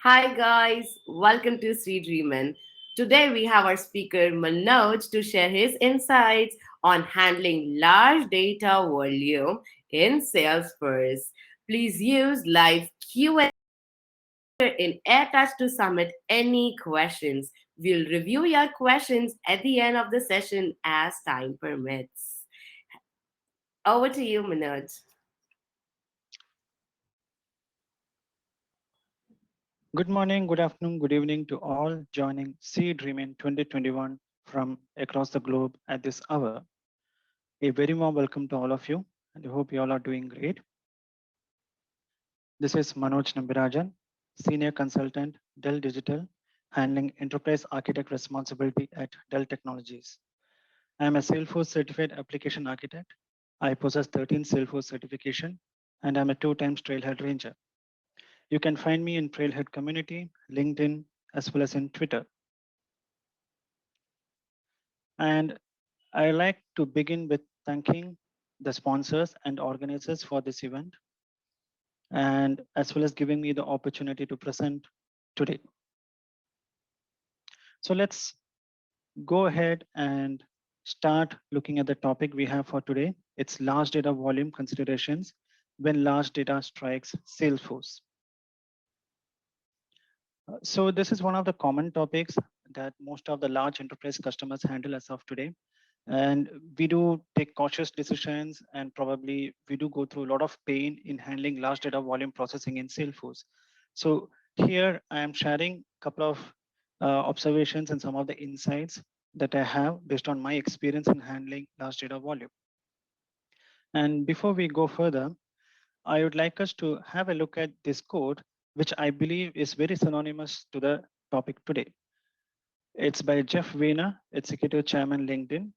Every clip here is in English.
Hi guys, welcome to Sri Dreamin. Today we have our speaker Manoj to share his insights on handling large data volume in Salesforce. Please use live Q&A in AirTouch to submit any questions. We'll review your questions at the end of the session as time permits. Over to you, Manoj. Good morning, good afternoon, good evening to all joining C Dream in 2021 from across the globe at this hour. A very warm welcome to all of you, and I hope you all are doing great. This is Manoj Nambirajan, Senior Consultant, Dell Digital, handling Enterprise Architect responsibility at Dell Technologies. I am a Salesforce Certified Application Architect. I possess 13 Salesforce certification, and I'm a two-time Trailhead Ranger. You can find me in Trailhead community, LinkedIn, as well as in Twitter. And I like to begin with thanking the sponsors and organizers for this event, and as well as giving me the opportunity to present today. So let's go ahead and start looking at the topic we have for today. It's large data volume considerations when large data strikes Salesforce. So this is one of the common topics that most of the large enterprise customers handle as of today. And we do take cautious decisions, and probably we do go through a lot of pain in handling large data volume processing in Salesforce. So here I am sharing a couple of observations and some of the insights that I have based on my experience in handling large data volume. And before we go further, I would like us to have a look at this code, which I believe is very synonymous to the topic today. It's by Jeff Weiner, Executive Chairman, LinkedIn.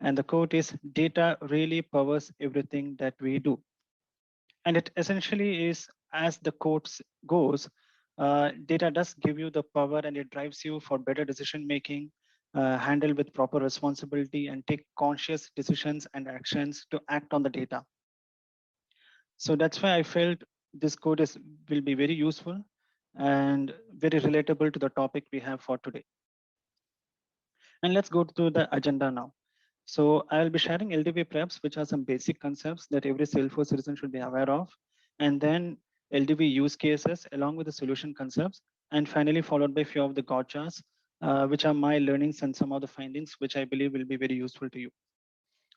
And the quote is, data really powers everything that we do. And it essentially is, as the quote goes, data does give you the power and it drives you for better decision making, handle with proper responsibility and take conscious decisions and actions to act on the data. So that's why I felt this code will be very useful and very relatable to the topic we have for today. And let's go to the agenda now. So I'll be sharing LDB preps, which are some basic concepts that every Salesforce citizen should be aware of. And then LDB use cases along with the solution concepts. And finally, followed by a few of the gotchas, which are my learnings and some of the findings, which I believe will be very useful to you.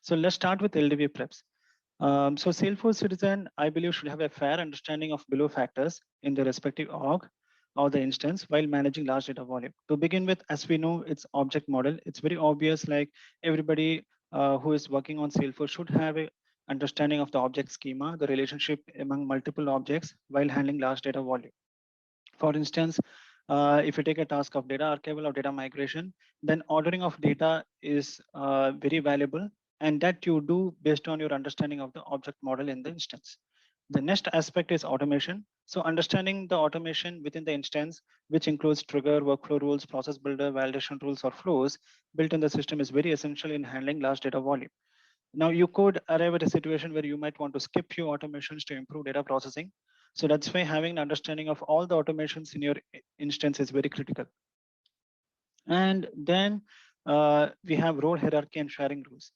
So let's start with LDB preps. So Salesforce citizen, I believe, should have a fair understanding of below factors in the respective org or the instance while managing large data volume. To begin with, as we know, it's object model. It's very obvious, like everybody who is working on Salesforce should have a understanding of the object schema, the relationship among multiple objects while handling large data volume. For instance, if you take a task of data archival or data migration, then ordering of data is very valuable, and that you do based on your understanding of the object model in the instance. The next aspect is automation. So understanding the automation within the instance, which includes trigger, workflow rules, process builder, validation rules, or flows built in the system is very essential in handling large data volume. Now you could arrive at a situation where you might want to skip few automations to improve data processing. So that's why having an understanding of all the automations in your instance is very critical. And then we have role hierarchy and sharing rules.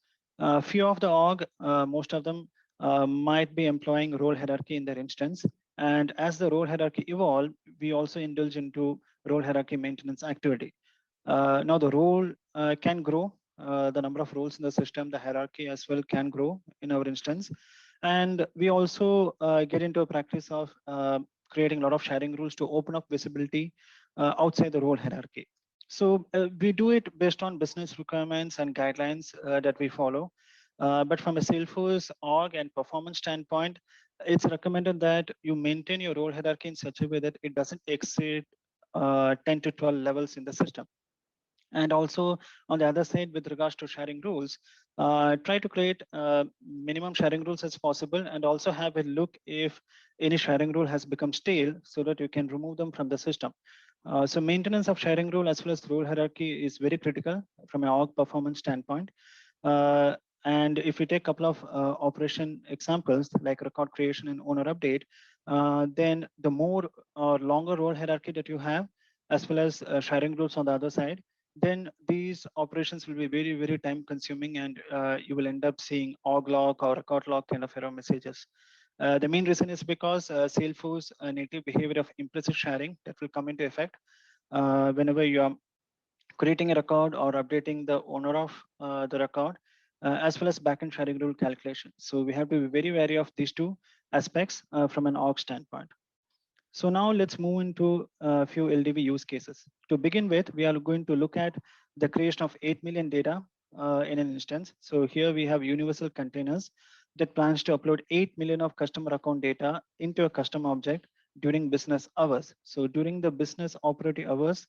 Few of the org, most of them might be employing role hierarchy in their instance. And as the role hierarchy evolve, we also indulge into role hierarchy maintenance activity. Now the role can grow. The number of roles in the system, the hierarchy as well can grow in our instance. And we also get into a practice of creating a lot of sharing rules to open up visibility outside the role hierarchy. So we do it based on business requirements and guidelines that we follow. But from a Salesforce org and performance standpoint, it's recommended that you maintain your role hierarchy in such a way that it doesn't exceed 10 to 12 levels in the system. And also on the other side, with regards to sharing rules, try to create minimum sharing rules as possible, and also have a look if any sharing rule has become stale so that you can remove them from the system. So maintenance of sharing rule as well as rule hierarchy is very critical from an org performance standpoint. Uh, and if we take a couple of operation examples like record creation and owner update, then the more or longer role hierarchy that you have, as well as sharing rules on the other side, then these operations will be very, very time consuming, and you will end up seeing org log or record log kind of error messages. The main reason is because Salesforce native behavior of implicit sharing that will come into effect whenever you are creating a record or updating the owner of the record, as well as backend sharing rule calculation. So we have to be very wary of these two aspects from an org standpoint. So now let's move into a few LDB use cases. To begin with, we are going to look at the creation of 8 million data in an instance. So here we have universal containers that plans to upload 8 million of customer account data into a custom object during business hours. So during the business operating hours,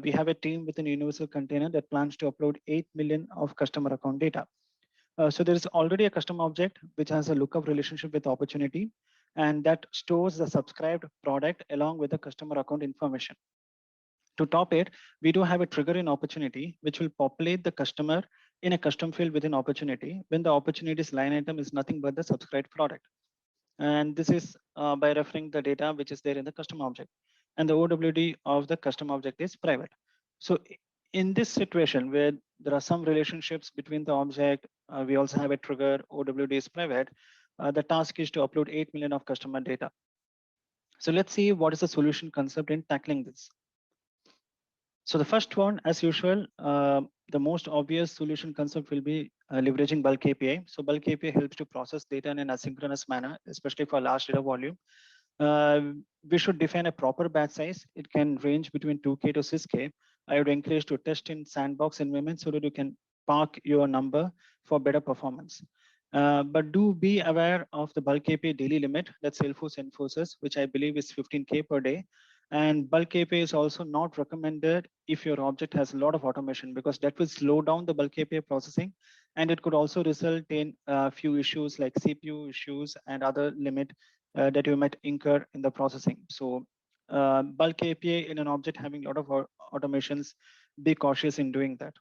we have a team with a universal container that plans to upload 8 million of customer account data. So there is already a custom object which has a lookup relationship with opportunity, and that stores the subscribed product along with the customer account information. To top it, we do have a trigger in opportunity which will populate the customer in a custom field within opportunity when the opportunity's line item is nothing but the subscribed product. And this is by referring the data which is there in the custom object. And the OWD of the custom object is private. So in this situation where there are some relationships between the object, we also have a trigger, OWD is private. The task is to upload 8 million of customer data. So let's see what is the solution concept in tackling this. So the first one, as usual, the most obvious solution concept will be leveraging bulk API. So bulk API helps to process data in an asynchronous manner, especially for large data volume. Uh, we should define a proper batch size. It can range between 2K to 6K. I would encourage to test in sandbox environment so that you can park your number for better performance. But do be aware of the bulk API daily limit that Salesforce enforces, which I believe is 15K per day. And bulk API is also not recommended if your object has a lot of automation, because that will slow down the bulk API processing, and it could also result in a few issues like CPU issues and other limit that you might incur in the processing. So bulk API in an object having a lot of automations, be cautious in doing that.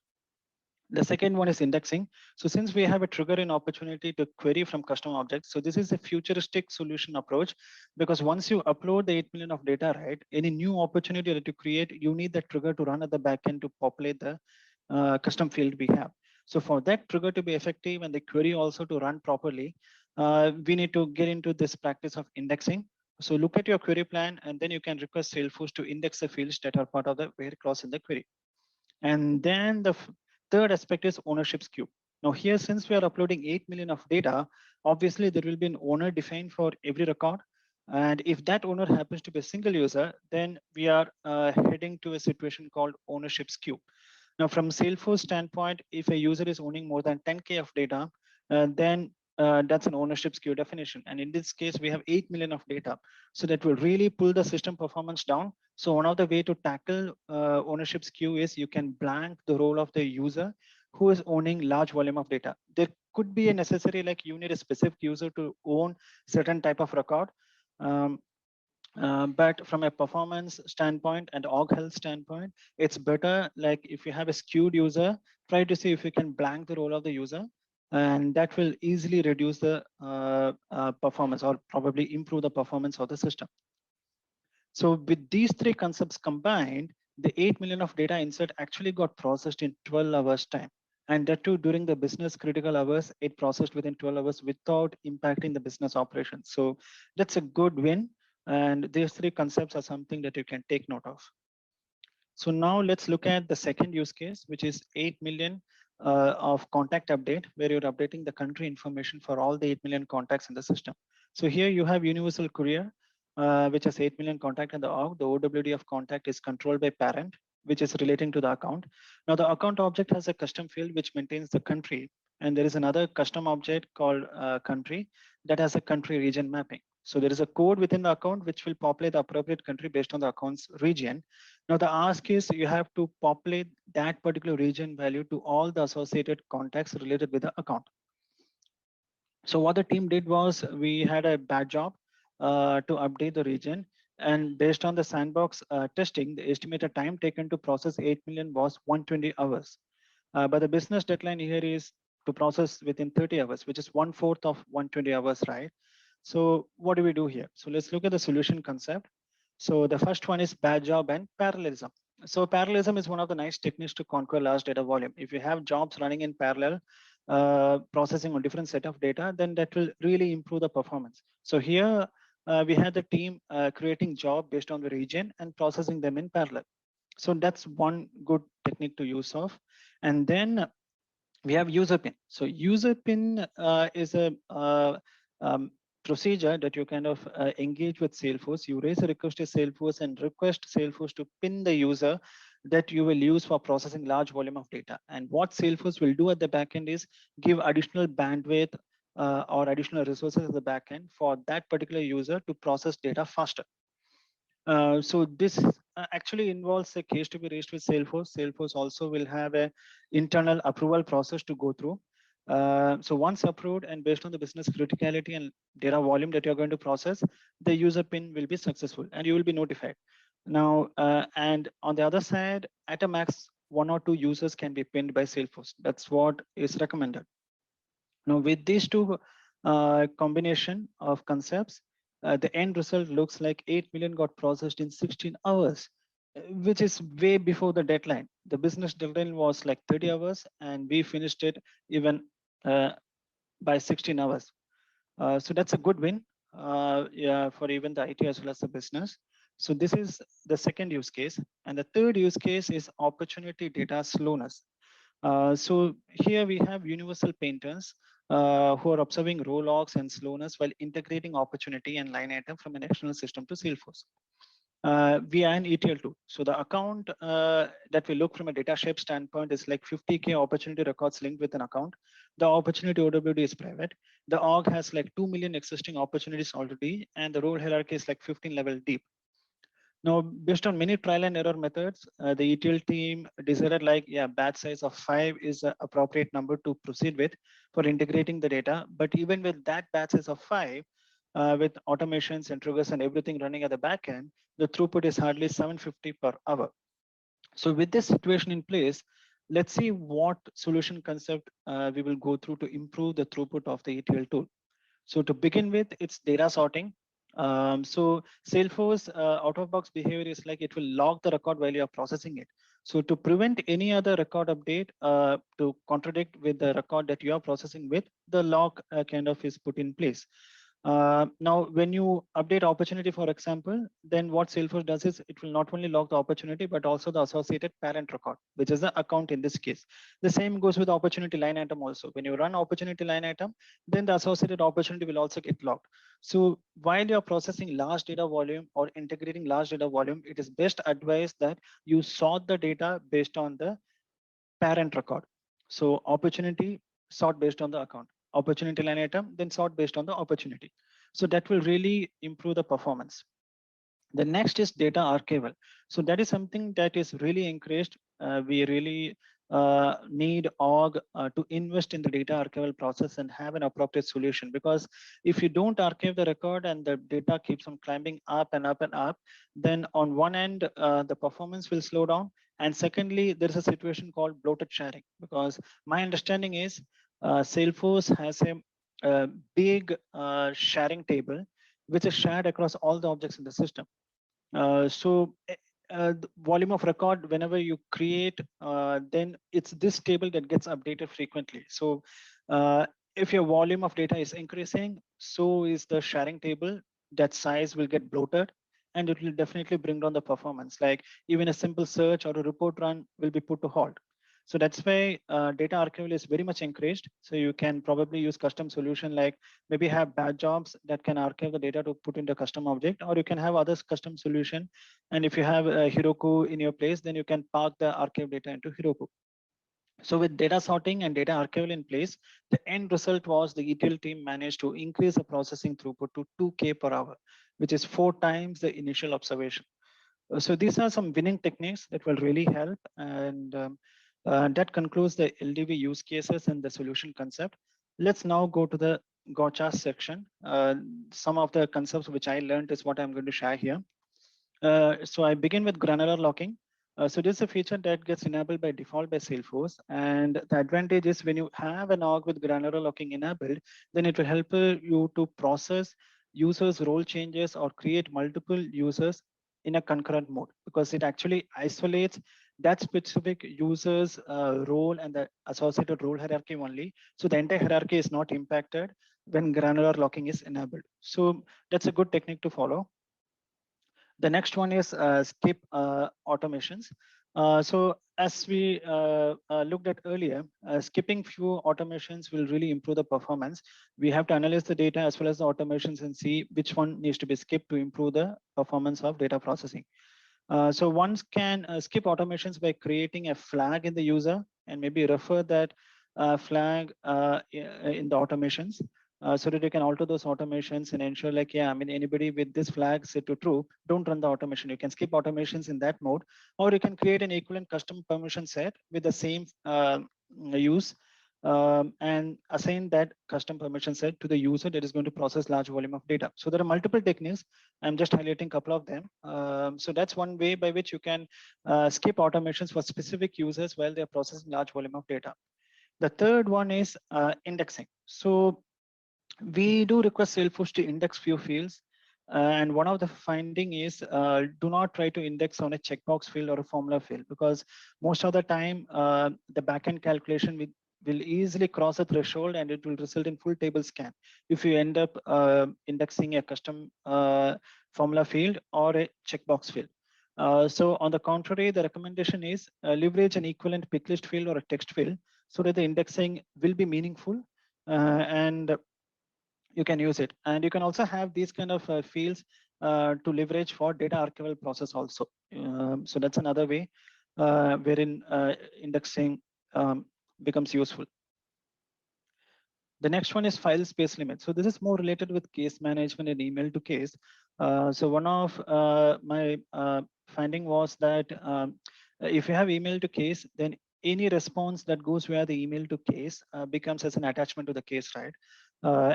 The second one is indexing. So since we have a trigger in opportunity to query from custom objects, so this is a futuristic solution approach, because once you upload the 8 million of data, right, any new opportunity that you create, you need that trigger to run at the backend to populate the custom field we have. So for that trigger to be effective and the query also to run properly, we need to get into this practice of indexing. So look at your query plan, and then you can request Salesforce to index the fields that are part of the where clause in the query. And then the third aspect is ownership skew. Now here, since we are uploading 8 million of data, obviously there will be an owner defined for every record. And if that owner happens to be a single user, then we are heading to a situation called ownership skew. Now, from Salesforce standpoint, if a user is owning more than 10K of data, then that's an ownership skew definition. And in this case, we have 8 million of data. So that will really pull the system performance down. So one of the way to tackle ownership skew is you can blank the role of the user who is owning large volume of data. There could be a necessary, like you need a specific user to own certain type of record. Um, but from a performance standpoint and org health standpoint, it's better like if you have a skewed user, try to see if you can blank the role of the user, and that will easily reduce the performance or probably improve the performance of the system. So with these three concepts combined, the 8 million of data insert actually got processed in 12 hours time. And that too, during the business critical hours, it processed within 12 hours without impacting the business operations. So that's a good win. And these three concepts are something that you can take note of. So now let's look at the second use case, which is 8 million of contact update, where you're updating the country information for all the 8 million contacts in the system. So here you have universal courier, which has 8 million contact in the org. The OWD of contact is controlled by parent, which is relating to the account. Now the account object has a custom field which maintains the country. And there is another custom object called country that has a country region mapping. So there is a code within the account which will populate the appropriate country based on the account's region. Now the ask is you have to populate that particular region value to all the associated contacts related with the account. So what the team did was we had a bad job to update the region, and based on the sandbox testing, the estimated time taken to process 8 million was 120 hours. But the business deadline here is to process within 30 hours, which is 1/4 of 120 hours, right? So what do we do here? So let's look at the solution concept. So the first one is batch job and parallelism. So parallelism is one of the nice techniques to conquer large data volume. If you have jobs running in parallel, processing on different set of data, then that will really improve the performance. So here we had the team creating job based on the region and processing them in parallel. So that's one good technique to use of. And then we have user pin. So user pin is a procedure that you kind of engage with Salesforce. You raise a request to Salesforce and request Salesforce to pin the user that you will use for processing large volume of data. And what Salesforce will do at the backend is give additional bandwidth or additional resources at the backend for that particular user to process data faster. So this actually involves a case to be raised with Salesforce. Salesforce also will have a internal approval process to go through. So once approved and based on the business criticality and data volume that you're going to process, the user pin will be successful and you will be notified. Now, and on the other side, at a max, one or two users can be pinned by Salesforce. That's what is recommended. Now, with these two combination of concepts, the end result looks like 8 million got processed in 16 hours, which is way before the deadline. The business deadline was like 30 hours, and we finished it even uh, by 16 hours. So that's a good win, yeah, for even the IT as well as the business. So this is the second use case. And the third use case is opportunity data slowness. So here we have universal painters who are observing row logs and slowness while integrating opportunity and line item from an external system to Salesforce via an ETL tool. So the account that we look from a data shape standpoint is like 50K opportunity records linked with an account. The opportunity OWD is private. The org has like 2 million existing opportunities already, and the role hierarchy is like 15 level deep. Now, based on many trial and error methods, the ETL team decided like, yeah, batch size of 5 is the appropriate number to proceed with for integrating the data. But even with that batch size of 5, with automations and triggers and everything running at the back end, the throughput is hardly 750 per hour. So with this situation in place, let's see what solution concept we will go through to improve the throughput of the ETL tool. So to begin with, it's data sorting. So Salesforce out-of-box behavior is like it will log the record while you're processing it. So to prevent any other record update to contradict with the record that you are processing with, the log kind of is put in place. Now, when you update opportunity, for example, then what Salesforce does is it will not only log the opportunity, but also the associated parent record, which is the account in this case. The same goes with opportunity line item also. When you run opportunity line item, then the associated opportunity will also get logged. So while you're processing large data volume or integrating large data volume, it is best advised that you sort the data based on the parent record. So opportunity sort based on the account, opportunity line item, then sort based on the opportunity. So that will really improve the performance. The next is data archival. So that is something that is really encouraged. We really need org to invest in the data archival process and have an appropriate solution, because if you don't archive the record and the data keeps on climbing up and up and up, then on one end the performance will slow down, and secondly there is a situation called bloated sharing, because my understanding is Salesforce has a big sharing table which is shared across all the objects in the system. The volume of record, whenever you create, then it's this table that gets updated frequently. So if your volume of data is increasing, so is the sharing table. That size will get bloated, and it will definitely bring down the performance. Like even a simple search or a report run will be put to halt. So that's why data archival is very much encouraged. So you can probably use custom solution, like maybe have batch jobs that can archive the data to put into custom object, or you can have others custom solution. And if you have a Heroku in your place, then you can park the archive data into Heroku. So with data sorting and data archival in place, the end result was the ETL team managed to increase the processing throughput to 2K per hour, which is 4 times the initial observation. So these are some winning techniques that will really help. And that concludes the LDB use cases and the solution concept. Let's now go to the gotcha section. Some of the concepts which I learned is what I'm going to share here. So I begin with granular locking. So this is a feature that gets enabled by default by Salesforce. And the advantage is when you have an org with granular locking enabled, then it will help you to process users role changes or create multiple users in a concurrent mode, because it actually isolates that specific user's role and the associated role hierarchy only. So the entire hierarchy is not impacted when granular locking is enabled. So that's a good technique to follow. The next one is skip automations. So as we looked at earlier, skipping few automations will really improve the performance. We have to analyze the data as well as the automations and see which one needs to be skipped to improve the performance of data processing. So one can skip automations by creating a flag in the user and maybe refer that flag in the automations, so that you can alter those automations and ensure like, yeah, I mean, anybody with this flag set to true, don't run the automation. You can skip automations in that mode, or you can create an equivalent custom permission set with the same use, and assign that custom permission set to the user that is going to process large volume of data. So there are multiple techniques. I'm just highlighting a couple of them. So that's one way by which you can skip automations for specific users while they're processing large volume of data. The third one is indexing. So we do request Salesforce to index few fields. And one of the finding is do not try to index on a checkbox field or a formula field, because most of the time the backend calculation will easily cross a threshold and it will result in full table scan if you end up indexing a custom formula field or a checkbox field. So on the contrary, the recommendation is leverage an equivalent pick list field or a text field so that the indexing will be meaningful, and you can use it. And you can also have these kind of fields to leverage for data archival process also. So that's another way wherein indexing becomes useful. The next one is file space limit. So this is more related with case management and email to case. So one of my finding was that if you have email to case, then any response that goes via the email to case becomes as an attachment to the case, right?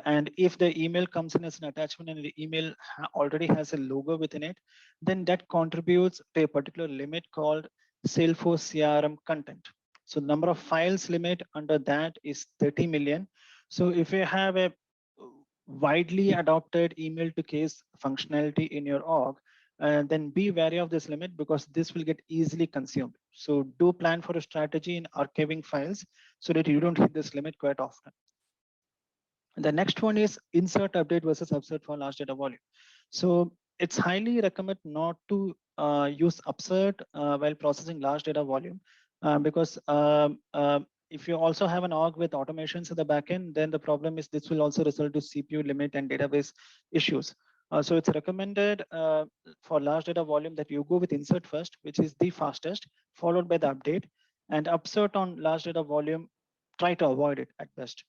And if the email comes in as an attachment and the email already has a logo within it, then that contributes to a particular limit called Salesforce CRM content. So the number of files limit under that is 30 million. So if you have a widely adopted email to case functionality in your org, then be wary of this limit, because this will get easily consumed. So do plan for a strategy in archiving files so that you don't hit this limit quite often. The next one is insert, update versus upsert for large data volume. So it's highly recommended not to use upsert while processing large data volume, because if you also have an org with automations in the backend, then the problem is this will also result to CPU limit and database issues. So it's recommended for large data volume that you go with insert first, which is the fastest, followed by the update, and upsert on large data volume, try to avoid it at best.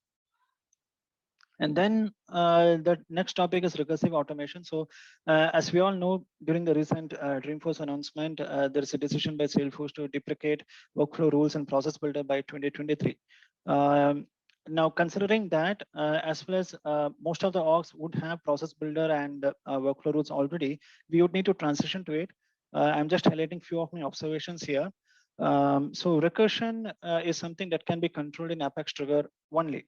And then the next topic is recursive automation. So as we all know, during the recent Dreamforce announcement, there is a decision by Salesforce to deprecate workflow rules and process builder by 2023. Now, considering that, as well as most of the orgs would have process builder and workflow rules already, we would need to transition to it. I'm just highlighting few of my observations here. So recursion is something that can be controlled in Apex Trigger only,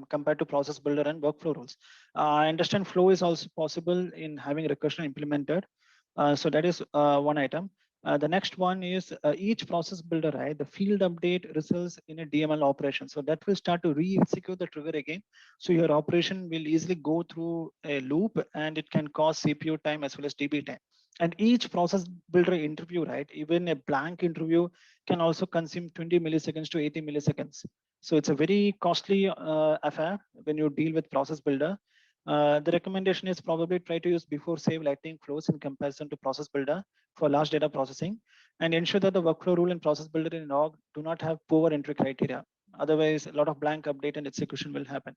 compared to process builder and workflow rules. I understand flow is also possible in having recursion implemented. So that is one item. The next one is each process builder, right? The field update results in a DML operation. So that will start to re-execute the trigger again. So your operation will easily go through a loop, and it can cause CPU time as well as DB time. And each process builder interview, right? Even a blank interview can also consume 20 milliseconds to 80 milliseconds. So it's a very costly affair when you deal with process builder. The recommendation is probably try to use before save lightning flows in comparison to process builder for large data processing, and ensure that the workflow rule and process builder in org do not have poor entry criteria. Otherwise, a lot of blank update and execution will happen.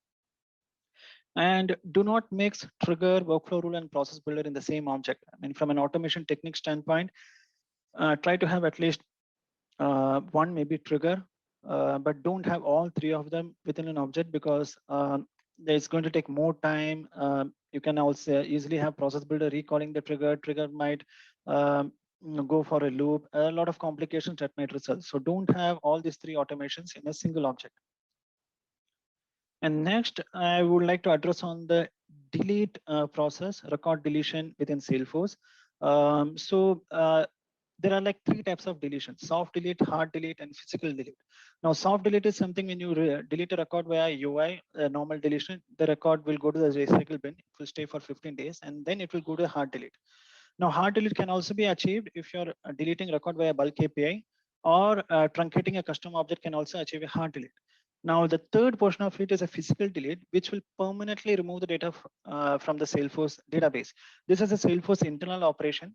And do not mix trigger, workflow rule, and process builder in the same object. I mean, from an automation technique standpoint, try to have at least one maybe trigger, but don't have all three of them within an object, because it's going to take more time. You can also easily have process builder recalling the trigger. Trigger might go for a loop. A lot of complications that might result. So don't have all these three automations in a single object. And next, I would like to address on the delete process, record deletion within Salesforce. So there are like three types of deletion: soft delete, hard delete, and physical delete. Now, soft delete is something when you delete a record via UI, normal deletion, the record will go to the recycle bin. It will stay for 15 days, and then it will go to hard delete. Now, hard delete can also be achieved if you're deleting record via bulk API, or truncating a custom object can also achieve a hard delete. Now, the third portion of it is a physical delete, which will permanently remove the data from the Salesforce database. This is a Salesforce internal operation.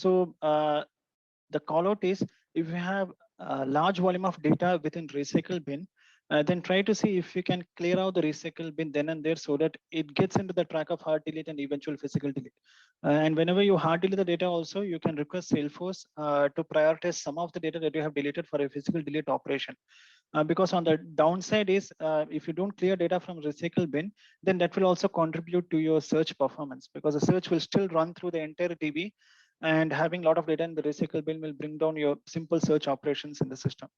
So the callout is, if you have a large volume of data within recycle bin, then try to see if you can clear out the recycle bin then and there, so that it gets into the track of hard delete and eventual physical delete. And whenever you hard delete the data also, you can request Salesforce to prioritize some of the data that you have deleted for a physical delete operation. Because on the downside is, if you don't clear data from recycle bin, then that will also contribute to your search performance, because the search will still run through the entire DB, and having a lot of data in the recycle bin will bring down your simple search operations in the system.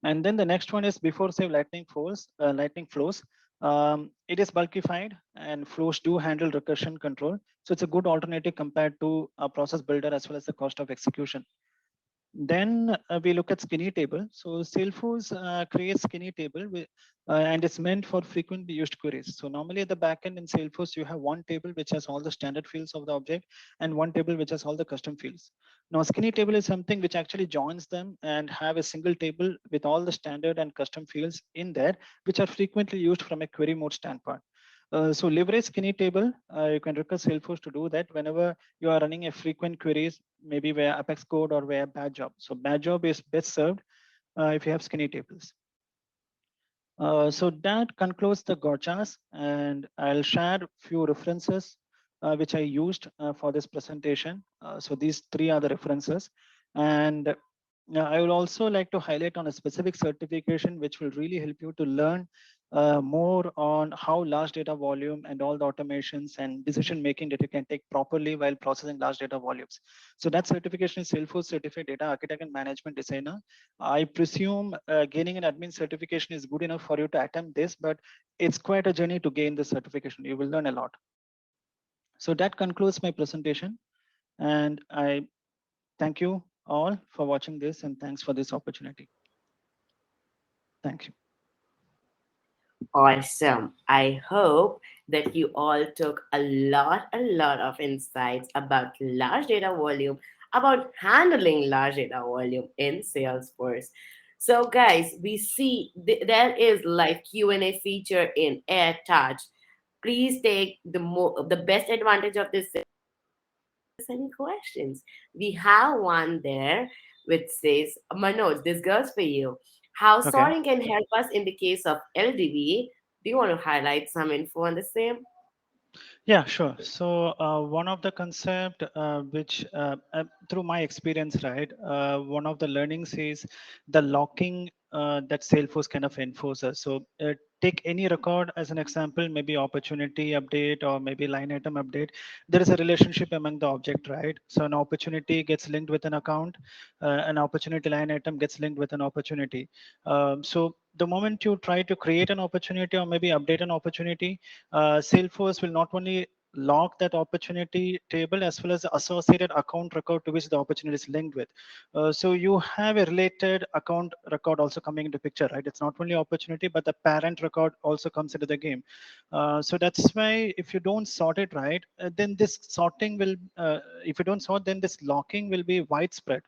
And then the next one is before save lightning flows. It is bulkified, and flows do handle recursion control. So it's a good alternative compared to a process builder, as well as the cost of execution. Then we look at skinny table. So Salesforce creates skinny table and it's meant for frequently used queries. So normally at the backend in Salesforce, you have one table which has all the standard fields of the object, and one table which has all the custom fields. Now, skinny table is something which actually joins them and have a single table with all the standard and custom fields in there, which are frequently used from a query mode standpoint. So leverage skinny table. You can request Salesforce to do that whenever you are running a frequent queries, maybe via Apex code or via batch job. So batch job is best served if you have skinny tables. So that concludes the gotchas, and I'll share few references which I used for this presentation. So these three are the references, and I would also like to highlight on a specific certification which will really help you to learn more on how large data volume and all the automations and decision making that you can take properly while processing large data volumes. So that certification is Salesforce Certified Data Architect and Management Designer. I presume gaining an admin certification is good enough for you to attempt this, but it's quite a journey to gain this certification. You will learn a lot. So that concludes my presentation, and I thank you all for watching this, and thanks for this opportunity. Thank you. Awesome. I hope that you all took a lot of insights about large data volume, about handling large data volume in Salesforce. So, guys, we see there is live Q&A feature in AirTouch. Please take the best advantage of this. Any questions? We have one there which says, Manoj, this goes for you. How Okay. sorting can help us in the case of LDB? Do you want to highlight some info on the same? Yeah, sure. So one of the concept which through my experience, right, one of the learnings is the locking that Salesforce kind of enforces. So take any record as an example, maybe opportunity update or maybe line item update. There is a relationship among the object, right? So an opportunity gets linked with an account, an opportunity line item gets linked with an opportunity. So the moment you try to create an opportunity or maybe update an opportunity, Salesforce will not only log that opportunity table as well as the associated account record to which the opportunity is linked with. So you have a related account record also coming into picture, right? It's not only opportunity, but the parent record also comes into the game. So that's why if you don't sort it right, then this sorting will, if you don't sort, then this locking will be widespread.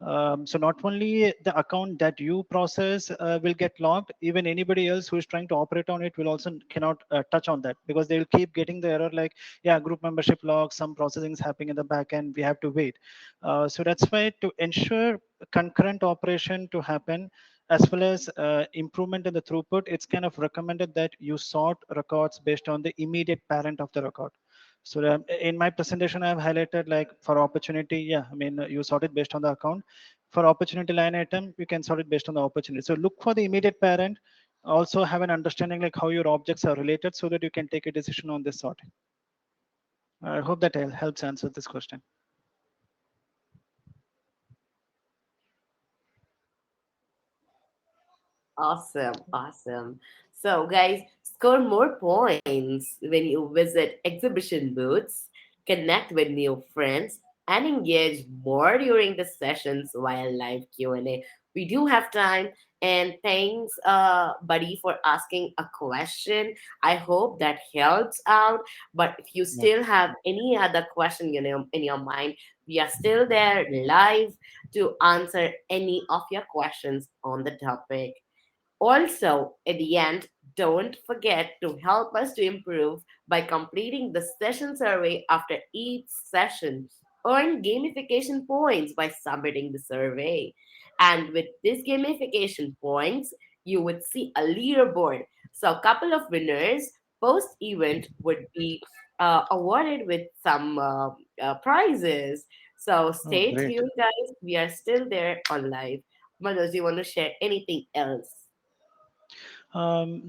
So not only the account that you process will get logged, even anybody else who is trying to operate on it will also cannot touch on that, because they will keep getting the error like, yeah, group membership log, some processing is happening in the back end, we have to wait. So that's why to ensure concurrent operation to happen, as well as improvement in the throughput, it's kind of recommended that you sort records based on the immediate parent of the record. So in my presentation, I have highlighted like for opportunity, yeah, I mean, you sort it based on the account. For opportunity line item, you can sort it based on the opportunity. So look for the immediate parent. Also have an understanding like how your objects are related so that you can take a decision on this sorting. I hope that helps answer this question. Awesome, awesome. So, guys, score more points when you visit exhibition booths, connect with new friends, and engage more during the sessions via live Q&A. We do have time, and thanks, buddy, for asking a question. I hope that helps out. But if you Yeah. still have any other question, in your mind, we are still there live to answer any of your questions on the topic. Also, at the end, don't forget to help us to improve by completing the session survey after each session. Earn gamification points by submitting the survey. And with these gamification points, you would see a leaderboard. So, a couple of winners post event would be awarded with some prizes. So, Oh, stay great. tuned, guys. We are still there on live. Manoj, do you want to share anything else?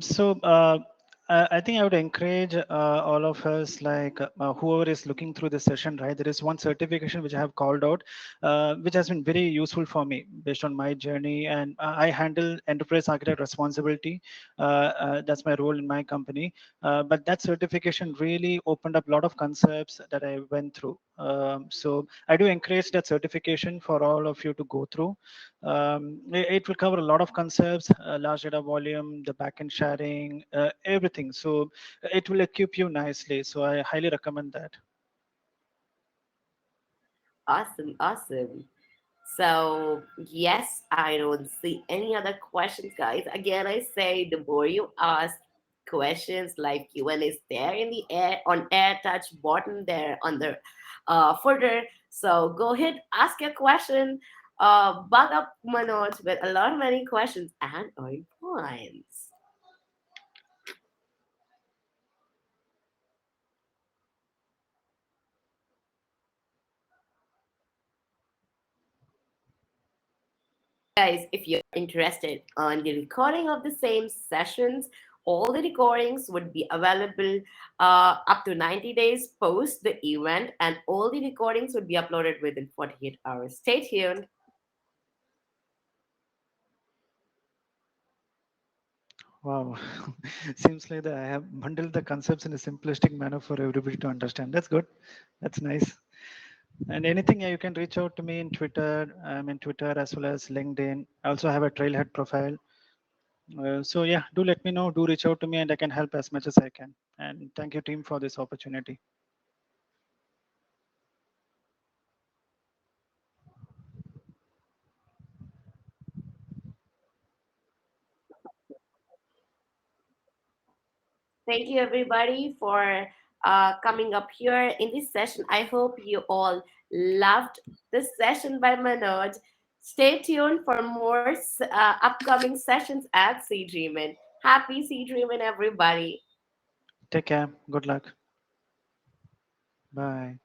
So I think I would encourage all of us, like whoever is looking through the session, right? There is one certification which I have called out, which has been very useful for me based on my journey. And I handle enterprise architect responsibility. That's my role in my company. But that certification really opened up a lot of concepts that I went through. So I do encourage that certification for all of you to go through. It will cover a lot of concepts, large data volume, the backend sharing, everything. So it will equip you nicely. So I highly recommend that. Awesome, awesome. So, yes, I don't see any other questions, guys. Again, I say the more you ask questions, like Q&A is there in the air, on air touch button there on the footer. So go ahead, ask your question. Bug up Manoj with a lot of many questions and earn points. Guys, if you're interested on the recording of the same sessions, all the recordings would be available up to 90 days post the event, and all the recordings would be uploaded within 48 hours. Stay tuned. Wow. Seems like that I have bundled the concepts in a simplistic manner for everybody to understand. That's good. That's nice. And anything, yeah, you can reach out to me in Twitter. I'm in Twitter as well as LinkedIn. I also have a Trailhead profile. So yeah, do let me know. Do reach out to me, and I can help as much as I can. And thank you, team, for this opportunity. Thank you, everybody, for coming up here in this session. I hope you all loved this session by Manoj. Stay tuned for more upcoming sessions at Sea Dreamin'. Happy Sea Dreamin', everybody. Take care. Good luck. Bye.